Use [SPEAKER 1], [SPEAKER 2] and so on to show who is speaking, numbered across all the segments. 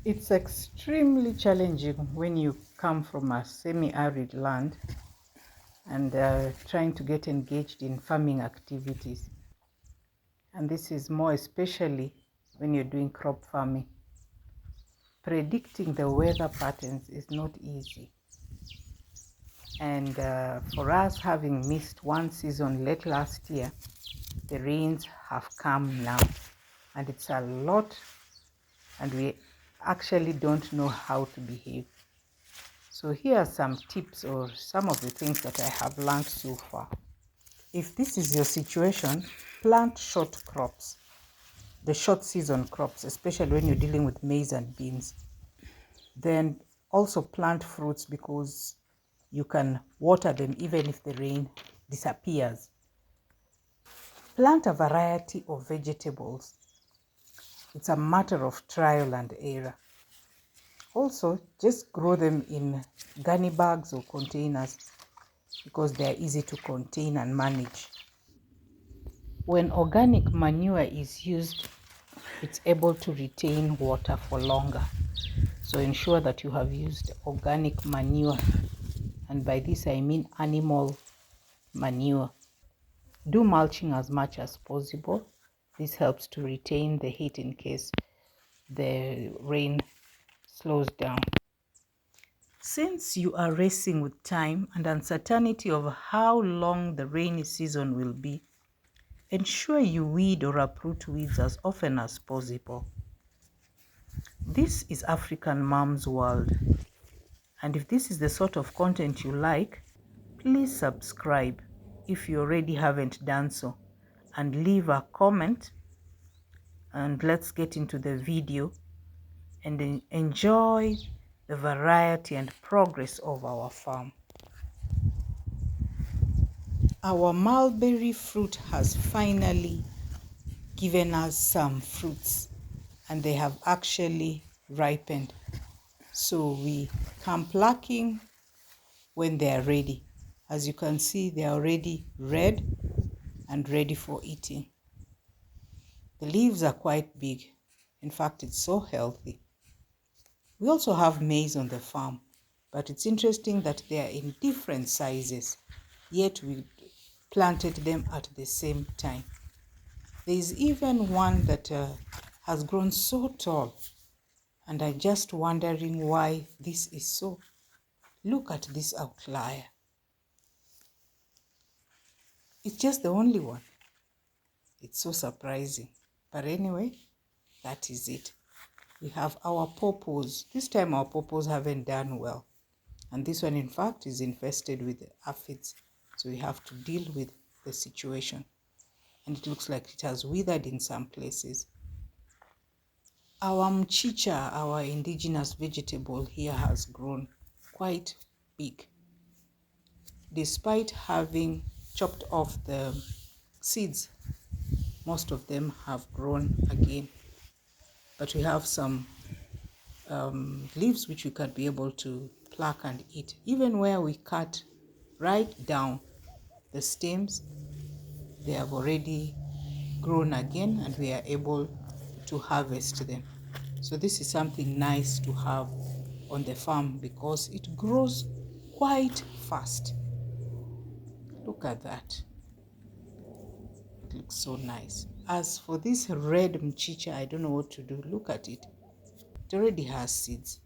[SPEAKER 1] It's extremely challenging when you come from a semi-arid land and trying to get engaged in farming activities. And this is more especially when you're doing crop farming. Predicting the weather patterns is not easy. And for us, having missed one season late last year, the rains have come now. And it's a lot, and we actually don't know how to behave. So here are some tips or some of the things that I have learned so far. If this is your situation, plant short crops, the short season crops, especially when you're dealing with maize and beans. Then also plant fruits because you can water them even if the rain disappears. Plant a variety of vegetables. It's a matter of trial and error. Also, just grow them in gunny bags or containers because they are easy to contain and manage. When organic manure is used, it's able to retain water for longer. So ensure that you have used organic manure, and by this I mean animal manure. Do mulching as much as possible. This helps to retain the heat in case the rain slows down. Since you are racing with time and uncertainty of how long the rainy season will be, ensure you weed or uproot weeds as often as possible. This is African Mom's World, and if this is the sort of content you like, please subscribe if you already haven't done so, and leave a comment, and let's get into the video and enjoy the variety and progress of our farm. Our mulberry fruit has finally given us some fruits, and they have actually ripened. So we come plucking when they are ready. As you can see, they are already red and ready for eating. The leaves are quite big. In fact, it's so healthy. We also have maize on the farm, but it's interesting that they are in different sizes, yet we planted them at the same time. There is even one that has grown so tall, and I'm just wondering why this is so. Look at this outlier. It's just the only one. It's so surprising. But anyway, that is it. We have our pawpaws. This time our pawpaws haven't done well. And this one, in fact, is infested with aphids. So we have to deal with the situation. And it looks like it has withered in some places. Our mchicha, our indigenous vegetable here, has grown quite big. Despite having chopped off the seeds, most of them have grown again. But we have some leaves which we can be able to pluck and eat. Even where we cut right down the stems, they have already grown again and we are able to harvest them. So this is something nice to have on the farm because it grows quite fast. Look at that. It looks so nice. As for this red mchicha, I don't know what to do. Look at it. It already has seeds.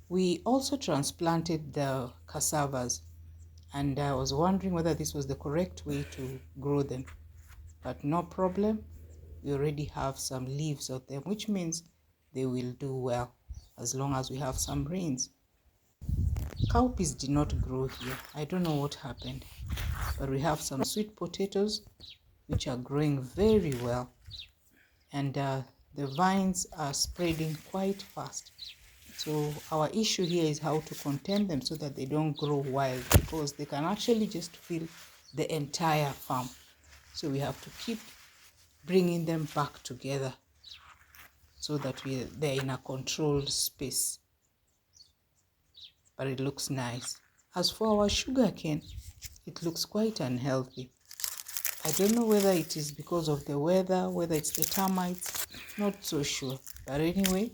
[SPEAKER 1] We also transplanted the cassavas, and I was wondering whether this was the correct way to grow them. But no problem. We already have some leaves of them, which means they will do well as long as we have some rains. Cowpeas did not grow here. I don't know what happened, but we have some sweet potatoes which are growing very well, and the vines are spreading quite fast. So our issue here is how to contain them so that they don't grow wild, because they can actually just fill the entire farm. So we have to keep bringing them back together so that they're in a controlled space. But it looks nice. As for our sugarcane, it looks quite unhealthy. I don't know whether it is because of the weather, whether it's the termites, not so sure. But anyway,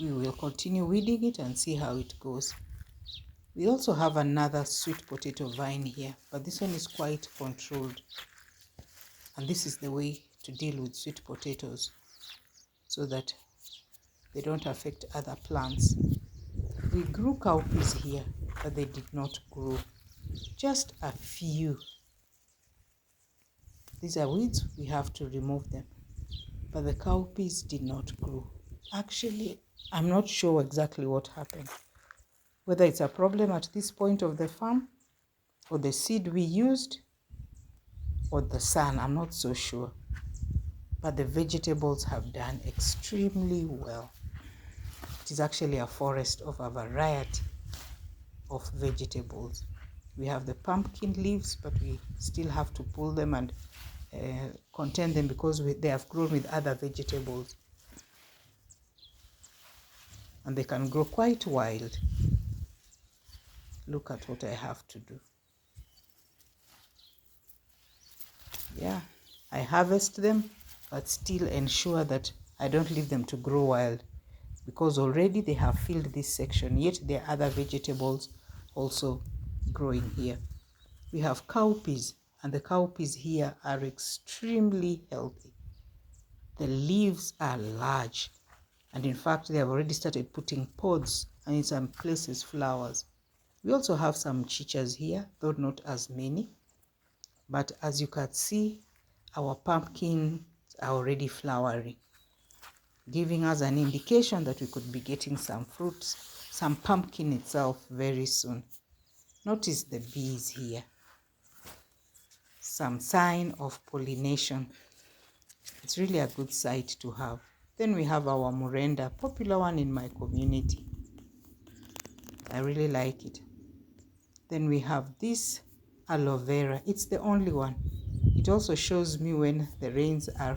[SPEAKER 1] we will continue weeding it and see how it goes. We also have another sweet potato vine here, but this one is quite controlled. And this is the way to deal with sweet potatoes so that they don't affect other plants. We grew cowpeas here, but they did not grow. Just a few. These are weeds, we have to remove them. But the cowpeas did not grow. Actually, I'm not sure exactly what happened. Whether it's a problem at this point of the farm, or the seed we used, or the sun, I'm not so sure. But the vegetables have done extremely well. It is actually a forest of a variety of vegetables. We have the pumpkin leaves, but we still have to pull them and contain them because they have grown with other vegetables. And they can grow quite wild. Look at what I have to do. Yeah, I harvest them, but still ensure that I don't leave them to grow wild, because already they have filled this section, yet there are other vegetables also growing here. We have cowpeas, and the cowpeas here are extremely healthy. The leaves are large, and in fact they have already started putting pods and in some places flowers. We also have some chichas here, though not as many. But as you can see, our pumpkins are already flowering, giving us an indication that we could be getting some fruits, some pumpkin itself very soon. Notice the bees here. Some sign of pollination. It's really a good sight to have. Then we have our Murenda, popular one in my community. I really like it. Then we have this aloe vera. It's the only one. It also shows me when the rains are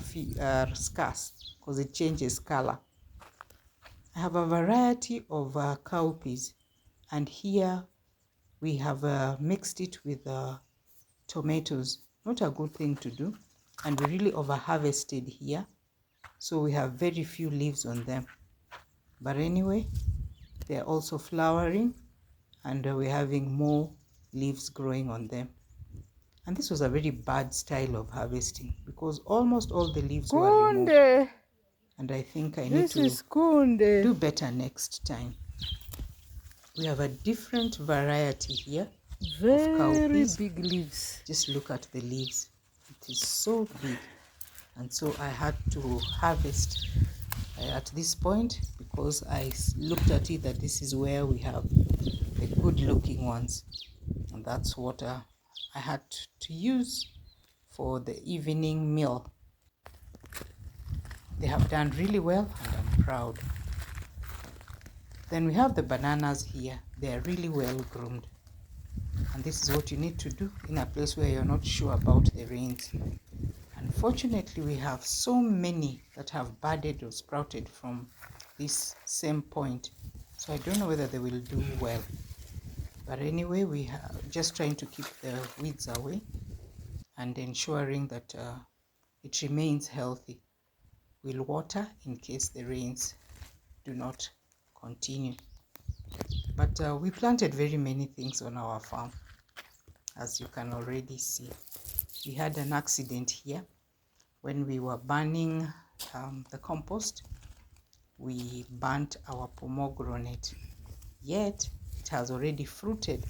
[SPEAKER 1] scarce, because it changes color. I have a variety of cowpeas, and here we have mixed it with tomatoes. Not a good thing to do, and we really over harvested here, so we have very few leaves on them. But anyway, they're also flowering, and we're having more leaves growing on them. And this was a very bad style of harvesting, because almost all the leaves were removed. And I think I need to do better next time. We have a different variety here of cowpeas. Very big leaves. Just look at the leaves. It is so big. And so I had to harvest at this point, because I looked at it that this is where we have the good looking ones. And that's what I had to use for the evening meal. They have done really well, and I'm proud. Then we have the bananas here. They are really well groomed. And this is what you need to do in a place where you're not sure about the rains. Unfortunately, we have so many that have budded or sprouted from this same point. So I don't know whether they will do well. But anyway, we are just trying to keep the weeds away and ensuring that it remains healthy. We'll water in case the rains do not continue. But we planted very many things on our farm, as you can already see. We had an accident here when we were burning the compost. We burnt our pomegranate, yet it has already fruited,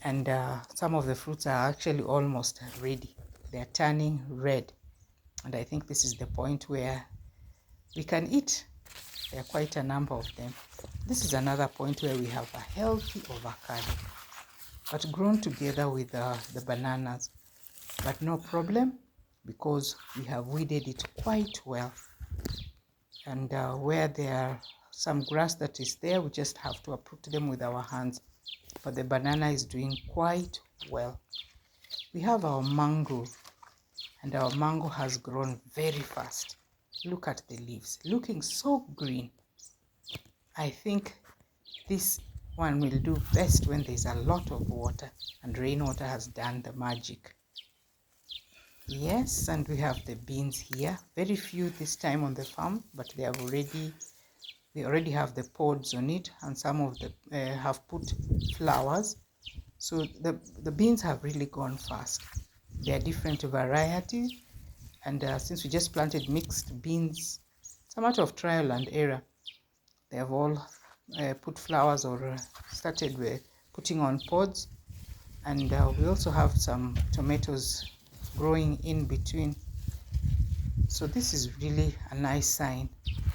[SPEAKER 1] and some of the fruits are actually almost ready. They are turning red, and I think this is the point where we can eat. There are quite a number of them. This is another point where we have a healthy avocado, but grown together with the bananas. But no problem, because we have weeded it quite well. And where there are some grass that is there, we just have to uproot them with our hands. But the banana is doing quite well. We have our mango, and our mango has grown very fast. Look at the leaves, looking so green. I think this one will do best when there's a lot of water, and rainwater has done the magic. Yes, and we have the beans here. Very few this time on the farm, but we already have the pods on it, and some of the have put flowers. So the beans have really gone fast. They are different varieties, and since we just planted mixed beans, it's a matter of trial and error. They have all put flowers or started putting on pods, and we also have some tomatoes growing in between. So this is really a nice sign.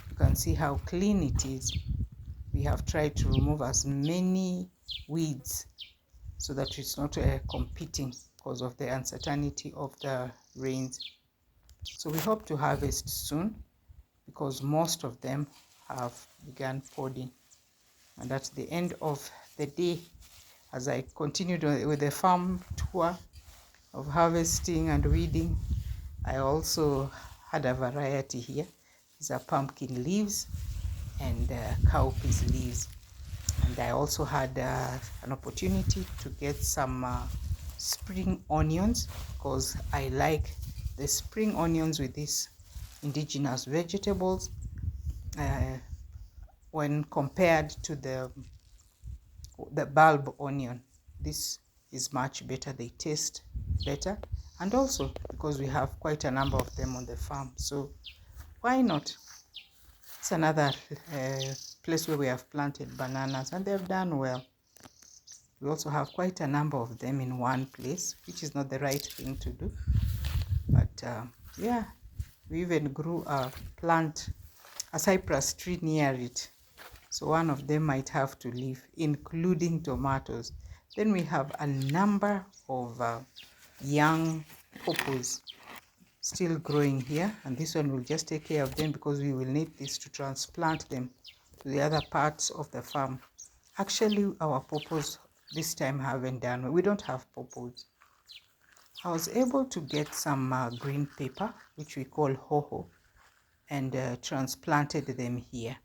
[SPEAKER 1] You can see how clean it is. We have tried to remove as many weeds so that it's not competing because of the uncertainty of the rains. So we hope to harvest soon because most of them have begun podding. And at the end of the day, as I continued with the farm tour of harvesting and weeding, I also had a variety here. These are pumpkin leaves and cowpeas leaves. And I also had an opportunity to get some spring onions because I like the spring onions with these indigenous vegetables when compared to the bulb onion. This is much better. They taste better, and also because we have quite a number of them on the farm, so why not? It's another place where we have planted bananas and they've done well. We also have quite a number of them in one place, which is not the right thing to do, but yeah, we even grew a cypress tree near it. So one of them might have to leave, including tomatoes. Then we have a number of young pawpaws still growing here. And this one will just take care of them because we will need this to transplant them to the other parts of the farm. Actually, our pawpaws this time haven't done well. We don't have pawpaws. I was able to get some green pepper, which we call hoho, and transplanted them here.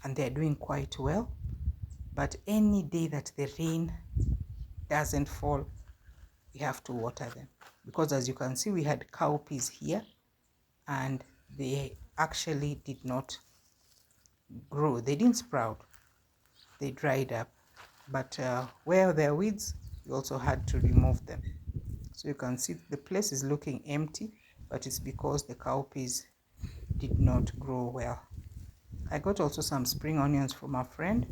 [SPEAKER 1] And they're doing quite well. But any day that the rain doesn't fall, we have to water them. Because as you can see, we had cowpeas here and they actually did not grow. They didn't sprout. They dried up. But where there are weeds, we also had to remove them. So you can see the place is looking empty, but it's because the cowpeas did not grow well. I got also some spring onions from a friend,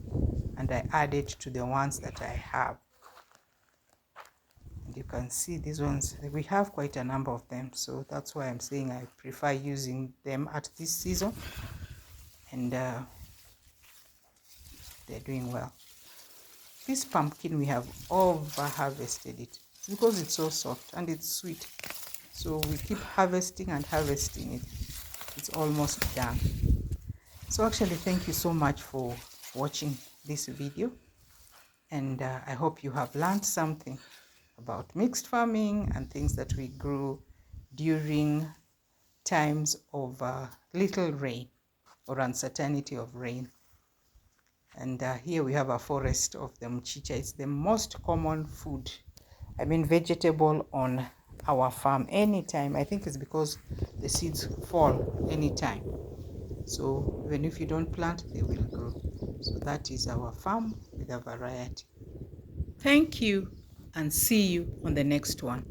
[SPEAKER 1] and I added to the ones that I have. And you can see these ones, we have quite a number of them, so that's why I'm saying I prefer using them at this season, and they're doing well. This pumpkin, we have over harvested it because it's so soft and it's sweet, so we keep harvesting and harvesting it. It's almost done. So actually, thank you so much for watching this video, and I hope you have learned something about mixed farming and things that we grew during times of little rain or uncertainty of rain. And here we have a forest of the mchicha. It's the most common food, vegetable on our farm anytime. I think it's because the seeds fall anytime. So even if you don't plant, they will grow. So that is our farm with a variety. Thank you, and see you on the next one.